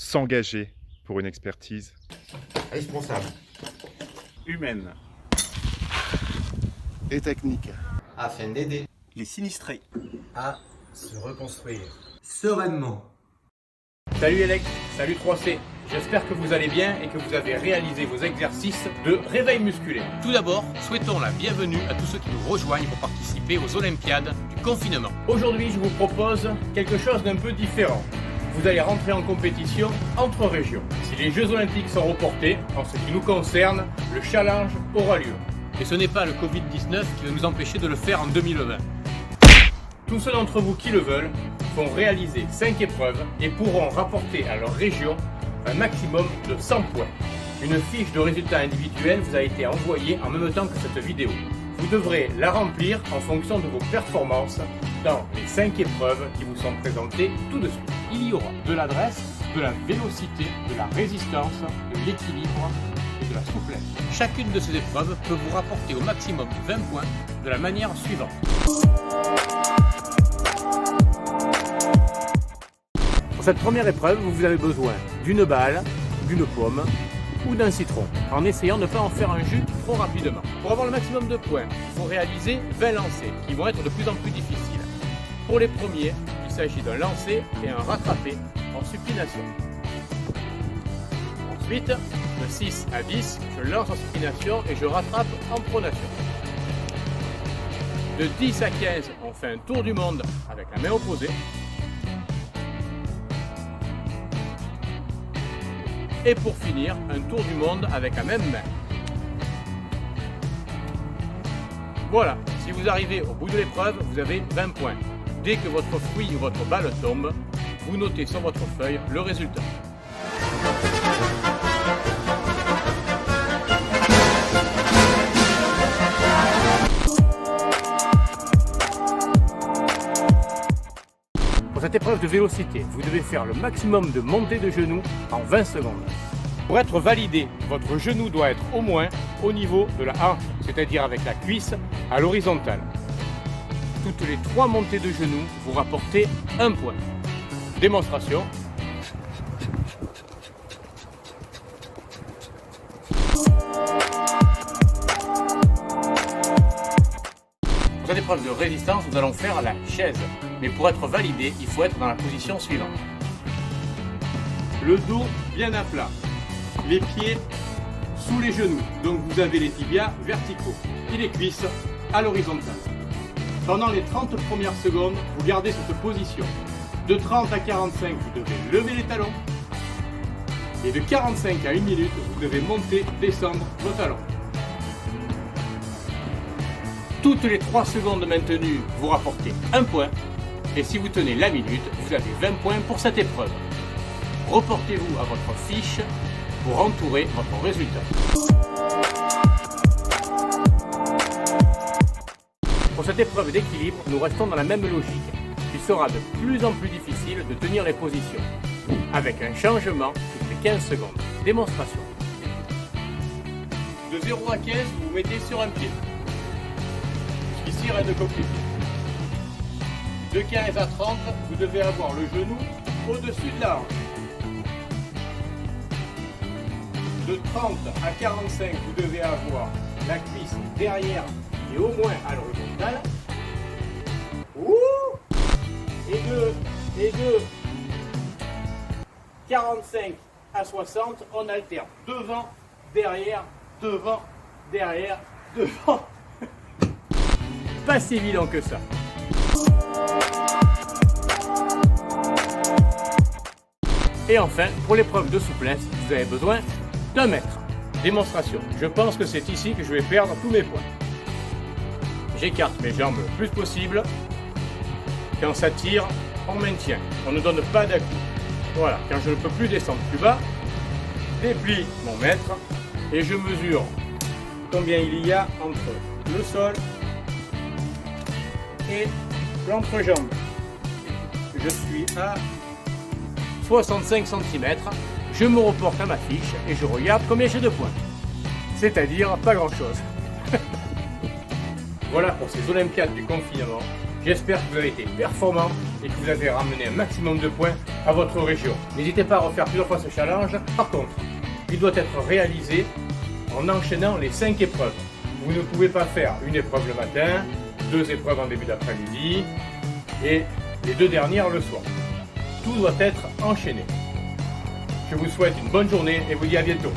s'engager pour une expertise responsable, humaine et technique, afin d'aider les sinistrés à se reconstruire sereinement. Salut Elec, salut 3C. J'espère que vous allez bien et que vous avez réalisé vos exercices de réveil musculaire. Tout d'abord, souhaitons la bienvenue à tous ceux qui nous rejoignent pour participer aux Olympiades du confinement. Aujourd'hui, je vous propose quelque chose d'un peu différent. Vous allez rentrer en compétition entre régions. Si les Jeux Olympiques sont reportés, en ce qui nous concerne, le challenge aura lieu. Et ce n'est pas le Covid-19 qui va nous empêcher de le faire en 2020. Tous ceux d'entre vous qui le veulent vont réaliser 5 épreuves et pourront rapporter à leur région un maximum de 100 points. Une fiche de résultats individuels vous a été envoyée en même temps que cette vidéo. Vous devrez la remplir en fonction de vos performances dans les 5 épreuves qui vous sont présentées tout de suite. Il y aura de l'adresse, de la vélocité, de la résistance, de l'équilibre et de la souplesse. Chacune de ces épreuves peut vous rapporter au maximum 20 points de la manière suivante. Pour cette première épreuve, vous avez besoin d'une balle, d'une pomme ou d'un citron, en essayant de ne pas en faire un jus trop rapidement. Pour avoir le maximum de points, il faut réaliser 20 lancers, qui vont être de plus en plus difficiles. Pour les premiers, il s'agit d'un lancer et un rattrapé en supination. Ensuite, de 6 à 10, je lance en supination et je rattrape en pronation. De 10 à 15, on fait un tour du monde avec la main opposée. Et pour finir, un tour du monde avec la même main. Voilà, si vous arrivez au bout de l'épreuve, vous avez 20 points. Dès que votre fruit ou votre balle tombe, vous notez sur votre feuille le résultat. Pour cette épreuve de vélocité, vous devez faire le maximum de montées de genoux en 20 secondes. Pour être validé, votre genou doit être au moins au niveau de la hanche, c'est-à-dire avec la cuisse à l'horizontale. Toutes les 3 montées de genoux, vous rapportez 1 point. Démonstration. Pour cette épreuve de résistance, nous allons faire la chaise. Mais pour être validé, il faut être dans la position suivante. Le dos bien à plat. Les pieds sous les genoux. Donc vous avez les tibias verticaux et les cuisses à l'horizontale. Pendant les 30 premières secondes, vous gardez cette position. De 30 à 45, vous devez lever les talons. Et de 45 à 1 minute, vous devez monter, descendre vos talons. Toutes les 3 secondes maintenues, vous rapportez 1 point. Et si vous tenez la minute, vous avez 20 points pour cette épreuve. Reportez-vous à votre fiche pour entourer votre résultat. Pour cette épreuve d'équilibre, nous restons dans la même logique. Il sera de plus en plus difficile de tenir les positions, avec un changement toutes les 15 secondes. Démonstration. De 0 à 15, vous vous mettez sur un pied. Ici, rien de compliqué. De 15 à 30, vous devez avoir le genou au-dessus de la hanche. De 30 à 45, vous devez avoir la cuisse derrière et au moins à l'horizontale. Et de 45 à 60, on alterne. Devant, derrière, devant, derrière, devant. Pas si évident que ça. Et enfin, pour l'épreuve de souplesse, vous avez besoin d'1 mètre. Démonstration. Je pense que c'est ici que je vais perdre tous mes points. J'écarte mes jambes le plus possible. Quand ça tire, on maintient. On ne donne pas d'à-coup. Voilà. Quand je ne peux plus descendre plus bas, déplie mon mètre et je mesure combien il y a entre le sol et l'entrejambe. Je suis à 65 cm. Je me reporte à ma fiche et je regarde combien j'ai de points. C'est-à-dire pas grand-chose. Voilà pour ces Olympiades du confinement. J'espère que vous avez été performant et que vous avez ramené un maximum de points à votre région. N'hésitez pas à refaire plusieurs fois ce challenge. Par contre, il doit être réalisé en enchaînant les 5 épreuves. Vous ne pouvez pas faire une épreuve le matin, 2 épreuves en début d'après-midi et les 2 dernières le soir. Tout doit être enchaîné. Je vous souhaite une bonne journée et vous dis à bientôt.